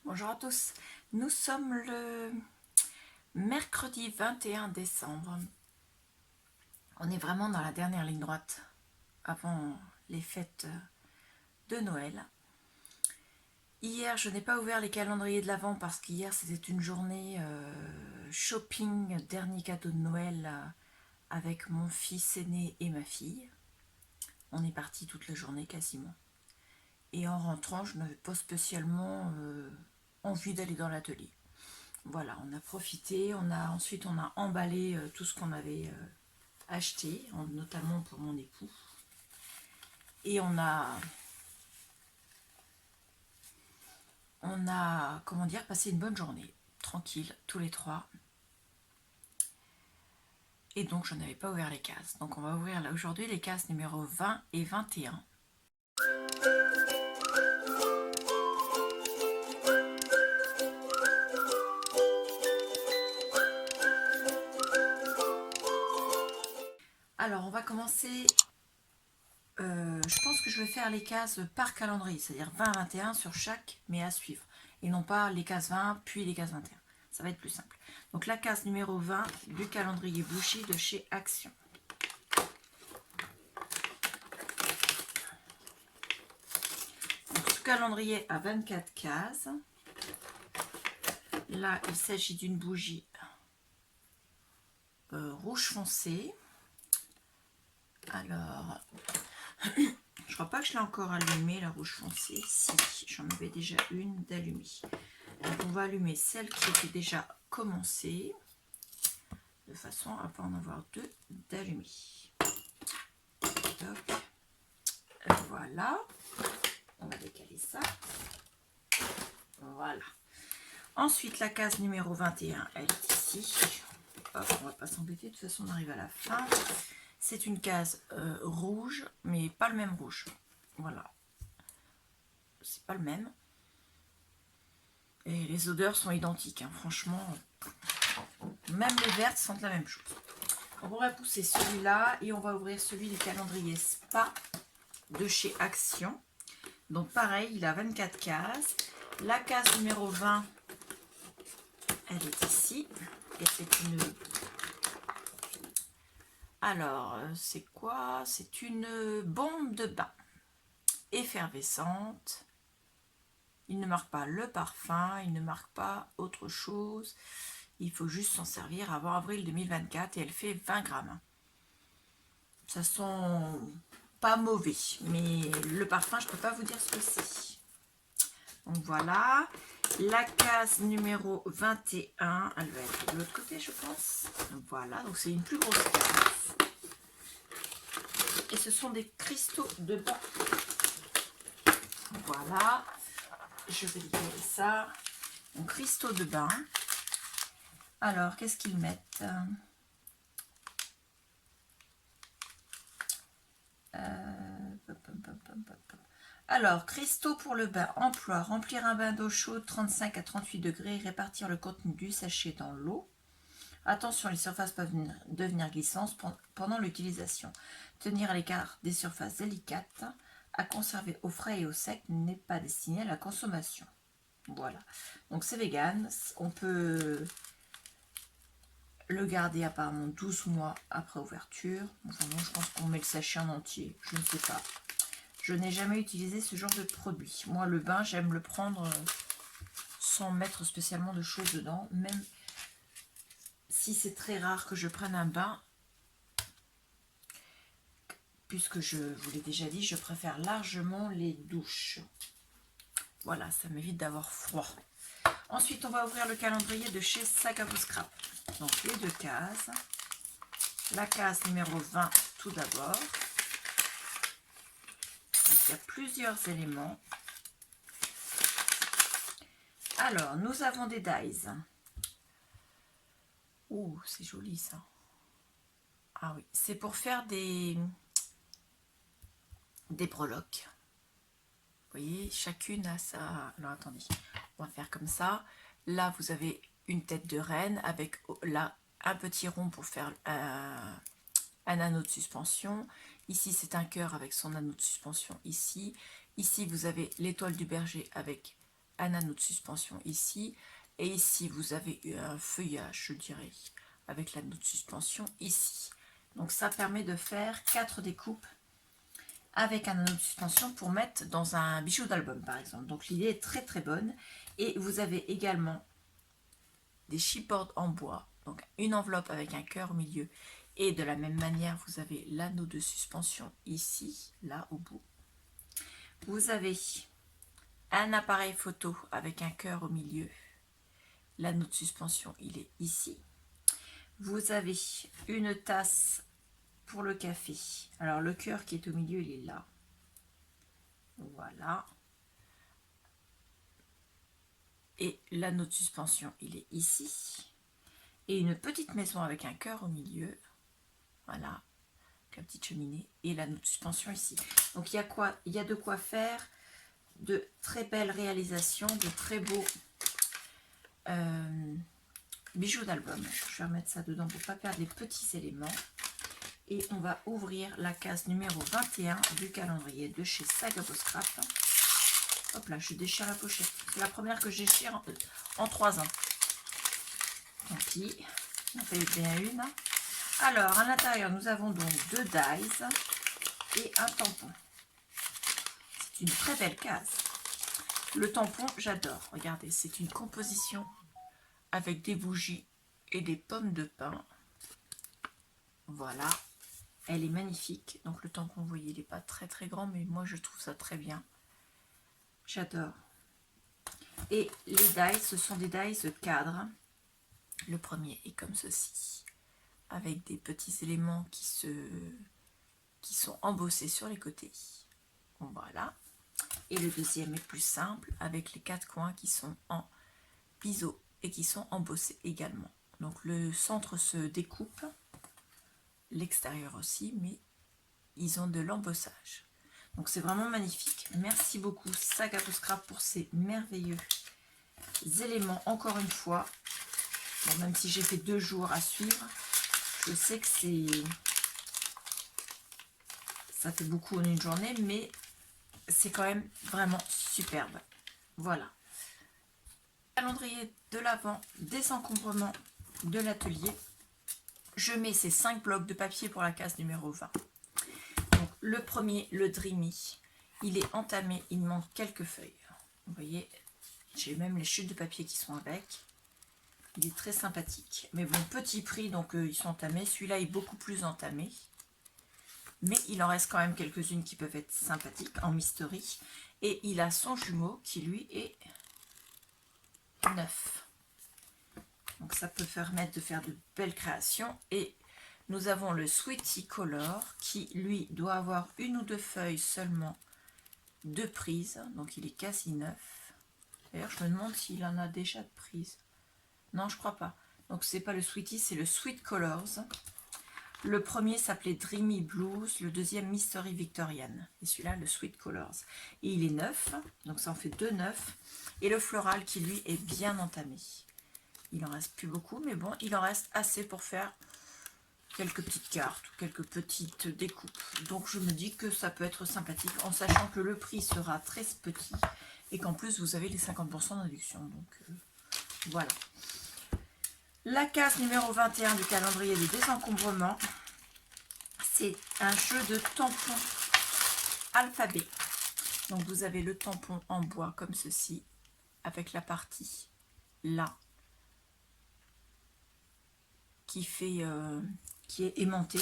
Bonjour à tous, nous sommes le mercredi 21 décembre. On est vraiment dans la dernière ligne droite avant les fêtes de Noël. Hier, je n'ai pas ouvert les calendriers de l'Avent parce qu'hier c'était une journée shopping, dernier cadeau de Noël avec mon fils aîné et ma fille. On est parti toute la journée quasiment. Et en rentrant, je n'avais pas spécialement envie d'aller dans l'atelier. Voilà, on a profité, ensuite on a emballé tout ce qu'on avait acheté, notamment pour mon époux. Et comment dire, passé une bonne journée, tranquille, tous les trois. Et donc je n'avais pas ouvert les cases. Donc on va ouvrir là aujourd'hui les cases numéro 20 et 21. Alors on va commencer, je pense que je vais faire les cases par calendrier, c'est-à-dire 20-21 sur chaque, mais à suivre. Et non pas les cases 20 puis les cases 21. Ça va être plus simple. Donc la case numéro 20 du calendrier Bougie de chez Action. Donc ce calendrier a 24 cases. Là, il s'agit d'une bougie rouge foncé. Alors, je crois pas que je l'ai encore allumée, la rouge foncée. Si, j'en avais déjà une d'allumée. Donc on va allumer celle qui était déjà commencée, de façon à ne pas en avoir deux d'allumées. Voilà. On va décaler ça. Voilà. Ensuite, la case numéro 21, elle est ici. Hop, on va pas s'embêter, de toute façon on arrive à la fin. C'est une case rouge, mais pas le même rouge. Voilà. C'est pas le même. Et les odeurs sont identiques, hein. Franchement. Même les vertes sentent la même chose. Donc on va pousser celui-là et on va ouvrir celui du calendrier Spa de chez Action. Donc pareil, il a 24 cases. La case numéro 20, elle est ici. Et c'est une... Alors, c'est quoi? C'est une bombe de bain effervescente. Il ne marque pas le parfum, il ne marque pas autre chose. Il faut juste s'en servir avant avril 2024 et elle fait 20 grammes. Ça sent pas mauvais, mais le parfum, je ne peux pas vous dire ce que c'est. Donc voilà, la case numéro 21, elle va être de l'autre côté, je pense. Voilà, donc c'est une plus grosse case. Et ce sont des cristaux de bain. Voilà, je vais décaler ça. Donc cristaux de bain. Alors, qu'est-ce qu'ils mettent? Alors, cristaux pour le bain. Emploi. Remplir un bain d'eau chaude 35 à 38 degrés. Répartir le contenu du sachet dans l'eau. Attention, les surfaces peuvent devenir glissantes pendant l'utilisation. Tenir à l'écart des surfaces délicates. À conserver au frais et au sec n'est pas destiné à la consommation. Voilà. Donc c'est vegan. On peut le garder apparemment 12 mois après ouverture. Enfin bon, je pense qu'on met le sachet en entier. Je ne sais pas. Je n'ai jamais utilisé ce genre de produit. Moi, le bain, j'aime le prendre sans mettre spécialement de choses dedans. Même si c'est très rare que je prenne un bain. Puisque je vous l'ai déjà dit, je préfère largement les douches. Voilà, ça m'évite d'avoir froid. Ensuite, on va ouvrir le calendrier de chez Sac à Vous Scrap. Donc, les deux cases. La case numéro 20, tout d'abord. Il y a plusieurs éléments. Alors, nous avons des dies. Ouh, c'est joli ça. Ah oui, c'est pour faire des breloques. Vous voyez, chacune a sa... Alors, attendez, on va faire comme ça. Là, vous avez une tête de reine avec là un petit rond pour faire un anneau de suspension. Ici, c'est un cœur avec son anneau de suspension ici. Ici, vous avez l'étoile du berger avec un anneau de suspension ici. Et ici, vous avez un feuillage, je dirais, avec l'anneau de suspension ici. Donc ça permet de faire 4 découpes avec un anneau de suspension pour mettre dans un bijou d'album, par exemple. Donc l'idée est très très bonne. Et vous avez également des chipboards en bois, donc une enveloppe avec un cœur au milieu. Et de la même manière, vous avez l'anneau de suspension ici, là au bout. Vous avez un appareil photo avec un cœur au milieu. L'anneau de suspension, il est ici. Vous avez une tasse pour le café. Alors le cœur qui est au milieu, il est là. Voilà. Et l'anneau de suspension, il est ici. Et une petite maison avec un cœur au milieu. Voilà. La petite cheminée. Et l'anneau de suspension ici. Donc il y a quoi? Il y a de quoi faire de très belles réalisations, de très beaux bijoux d'album. Je vais remettre ça dedans pour ne pas perdre les petits éléments. Et on va ouvrir la case numéro 21 du calendrier de chez Saga Beau Scrap. Hop là, je déchire la pochette. C'est la première que je déchire en 3 ans. Tant pis, on en fait bien une. Alors, à l'intérieur, nous avons donc 2 dies et un tampon. C'est une très belle case. Le tampon, j'adore. Regardez, c'est une composition avec des bougies et des pommes de pin. Voilà. Elle est magnifique. Donc le tampon, vous voyez, il n'est pas très très grand, mais moi je trouve ça très bien. J'adore. Et les dies, ce sont des dies cadres. Le premier est comme ceci, avec des petits éléments qui sont embossés sur les côtés. Voilà. Et le deuxième est plus simple, avec les 4 coins qui sont en biseau et qui sont embossés également. Donc le centre se découpe, l'extérieur aussi, mais ils ont de l'embossage. Donc c'est vraiment magnifique. Merci beaucoup Saga Beau Scrap pour ces merveilleux éléments. Encore une fois, bon, même si j'ai fait 2 jours à suivre, je sais que ça fait beaucoup en une journée, mais c'est quand même vraiment superbe. Voilà. Calendrier de l'Avent, désencombrement de l'atelier. Je mets ces 5 blocs de papier pour la case numéro 20. Donc, le premier, le Dreamy, il est entamé, il manque quelques feuilles. Vous voyez, j'ai même les chutes de papier qui sont avec. Il est très sympathique. Mais bon, petit prix, donc ils sont entamés. Celui-là est beaucoup plus entamé. Mais il en reste quand même quelques-unes qui peuvent être sympathiques en mystery. Et il a son jumeau qui, lui, est neuf. Donc ça peut permettre de faire de belles créations. Et nous avons le Sweetie Color qui, lui, doit avoir 1 ou 2 feuilles seulement de prise. Donc il est quasi neuf. D'ailleurs, je me demande s'il en a déjà de prise. Non, je crois pas. Donc c'est pas le Sweetie, c'est le Sweet Colors. Le premier s'appelait Dreamy Blues, le deuxième Mystery Victorian. Et celui-là, le Sweet Colors. Et il est neuf, donc ça en fait 2 neufs. Et le floral qui, lui, est bien entamé. Il en reste plus beaucoup, mais bon, il en reste assez pour faire quelques petites cartes ou quelques petites découpes. Donc je me dis que ça peut être sympathique, en sachant que le prix sera très petit et qu'en plus vous avez les 50% d'induction. Donc voilà. La case numéro 21 du calendrier de désencombrement, c'est un jeu de tampons alphabet. Donc vous avez le tampon en bois comme ceci, avec la partie là, qui est aimantée.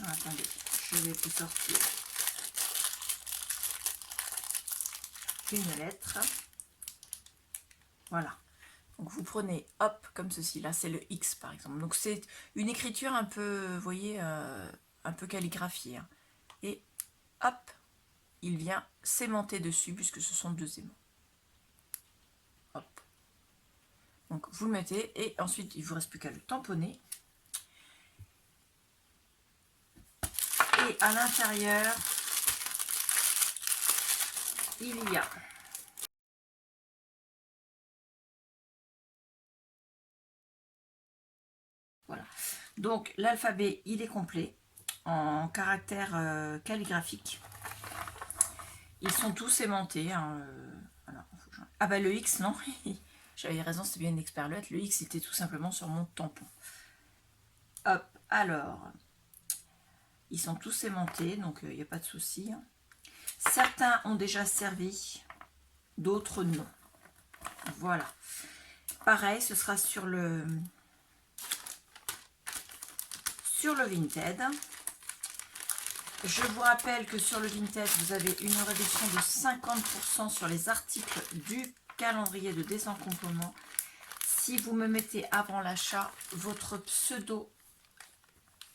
Ah, attendez, je vais vous sortir une lettre. Voilà. Donc vous prenez, hop, comme ceci. Là, c'est le X, par exemple. Donc c'est une écriture un peu, vous voyez, un peu calligraphiée. Hein. Et hop, il vient s'aimanter dessus, puisque ce sont 2 aimants. Hop. Donc vous le mettez, et ensuite, il ne vous reste plus qu'à le tamponner. Et à l'intérieur, il y a voilà. Donc l'alphabet, il est complet en caractère calligraphique. Ils sont tous aimantés, hein, Alors, ah bah le X, non. J'avais raison, c'est bien une experlette. Le X était tout simplement sur mon tampon. Hop, alors. Ils sont tous aimantés, donc il n'y a pas de souci. Certains ont déjà servi, d'autres non. Voilà. Pareil, ce sera sur le Vinted. Je vous rappelle que sur le Vinted, vous avez une réduction de 50% sur les articles du calendrier de désencombrement. Si vous me mettez avant l'achat votre pseudo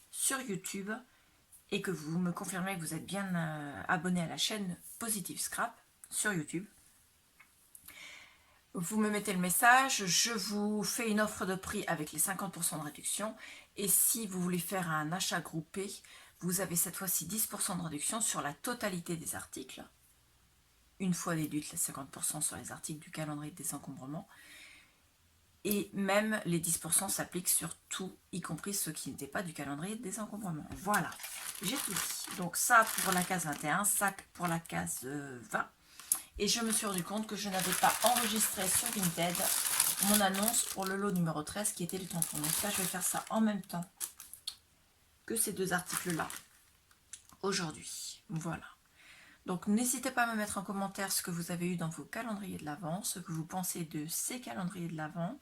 sur YouTube et que vous me confirmez que vous êtes bien abonné à la chaîne Positive Scrap sur YouTube, vous me mettez le message, je vous fais une offre de prix avec les 50% de réduction. Et si vous voulez faire un achat groupé, vous avez cette fois-ci 10% de réduction sur la totalité des articles. Une fois déduite les 50% sur les articles du calendrier de désencombrement. Et même les 10% s'appliquent sur tout, y compris ceux qui n'étaient pas du calendrier de désencombrement. Voilà, j'ai tout dit. Donc ça pour la case 21, ça pour la case 20. Et je me suis rendu compte que je n'avais pas enregistré sur Vinted mon annonce pour le lot numéro 13 qui était le tampon. Donc ça, je vais faire ça en même temps que ces deux articles-là aujourd'hui. Voilà. Donc n'hésitez pas à me mettre en commentaire ce que vous avez eu dans vos calendriers de l'Avent, ce que vous pensez de ces calendriers de l'Avent.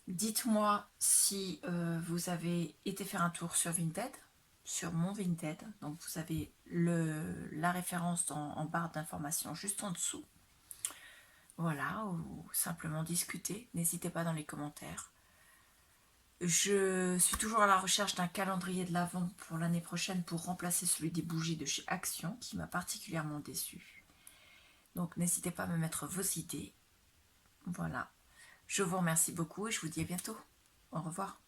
Dites-moi si vous avez été faire un tour sur Vinted, sur mon Vinted. Donc vous avez la référence en barre d'informations juste en dessous. Voilà, ou simplement discuter. N'hésitez pas dans les commentaires. Je suis toujours à la recherche d'un calendrier de l'Avent pour l'année prochaine pour remplacer celui des bougies de chez Action qui m'a particulièrement déçue. Donc n'hésitez pas à me mettre vos idées. Voilà. Je vous remercie beaucoup et je vous dis à bientôt. Au revoir.